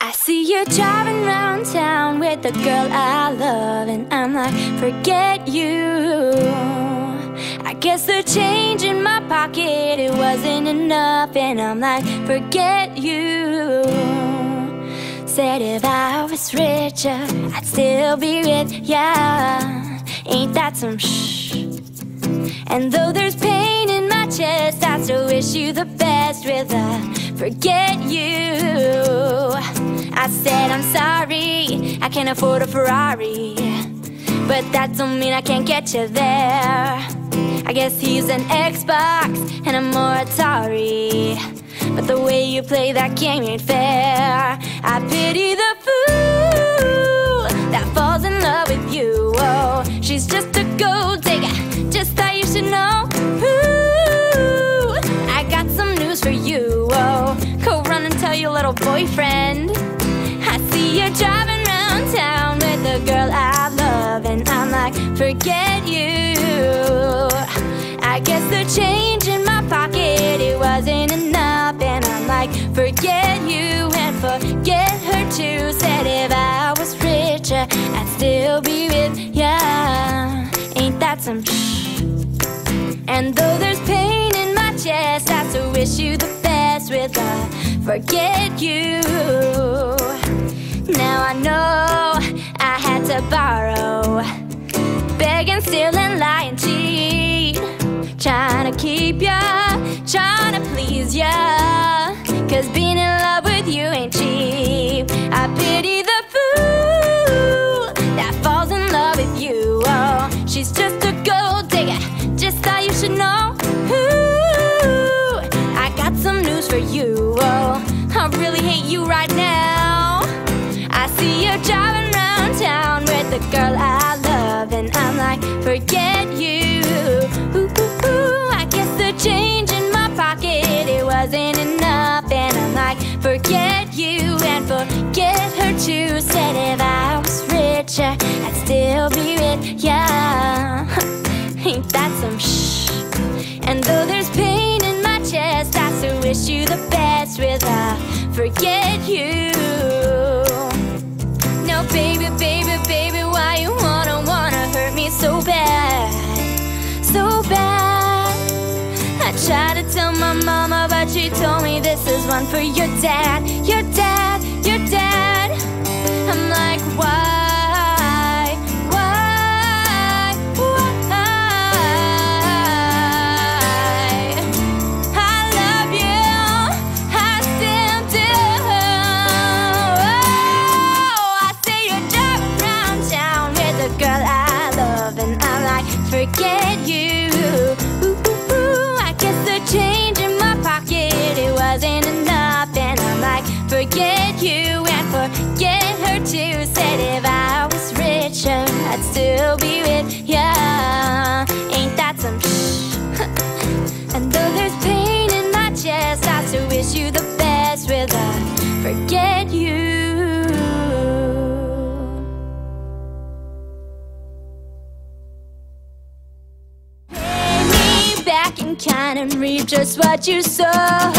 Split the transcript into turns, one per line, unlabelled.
I see you driving around town with the girl I love, and I'm like, forget you. I guess the change in my pocket, it wasn't enough, and I'm like, forget you. Said if I was richer, I'd still be with ya. Ain't that some shh? And though there's pain in my chest, I still wish you the best with a forget you. I said I'm sorry, I can't afford a Ferrari, but that don't mean I can't get you there. I guess he's an Xbox and I'm more Atari, but the way you play that game ain't fair. I pity the fool that falls in love with you. Oh, she's just a gold digger, just thought you should know. Ooh, I got some news for you. Oh, go run and tell your little boyfriend. I see you driving around town with the girl I love, and I'm like, forget you. I guess the change in my pocket, it wasn't enough, and I'm like, forget you and forget her too. Said if I was richer, I'd still be with ya. Ain't that some shh? And though there's pain in my chest, I still wish you the best with a forget you. Now I know I had to borrow, beg and steal and lie and cheat, trying to keep ya, trying to please ya, cause being in love with you ain't cheap. I pity the fool that falls in love with you. Oh, she's just a gold digger, just thought you should know. Ooh, I got some news for you. Oh, I really hate you right now. I see you driving around town with the girl I love, and I'm like, forget you. Ooh, ooh, ooh, I guess the change in my pocket, it wasn't enough, and I'm like, forget you and forget her too. Said if I was richer, I'd still be with ya. Ain't that some shh? And though there's pain in my chest, I still wish you the best with a forget you. No, baby, baby, baby, why you wanna hurt me so bad, so bad? I tried to tell my mama, but she told me this is one for your dad, your dad, your dad. I'm like, why? Forget you. Ooh, ooh, ooh, I guess the change in my pocket, it wasn't enough, and I'm like, forget you and forget her too. Said if I was richer, I'd still be with ya. Ain't that some shh? And though there's pain in my chest, I still wish you the best with a forget you. Back and kind and reap just what you sow.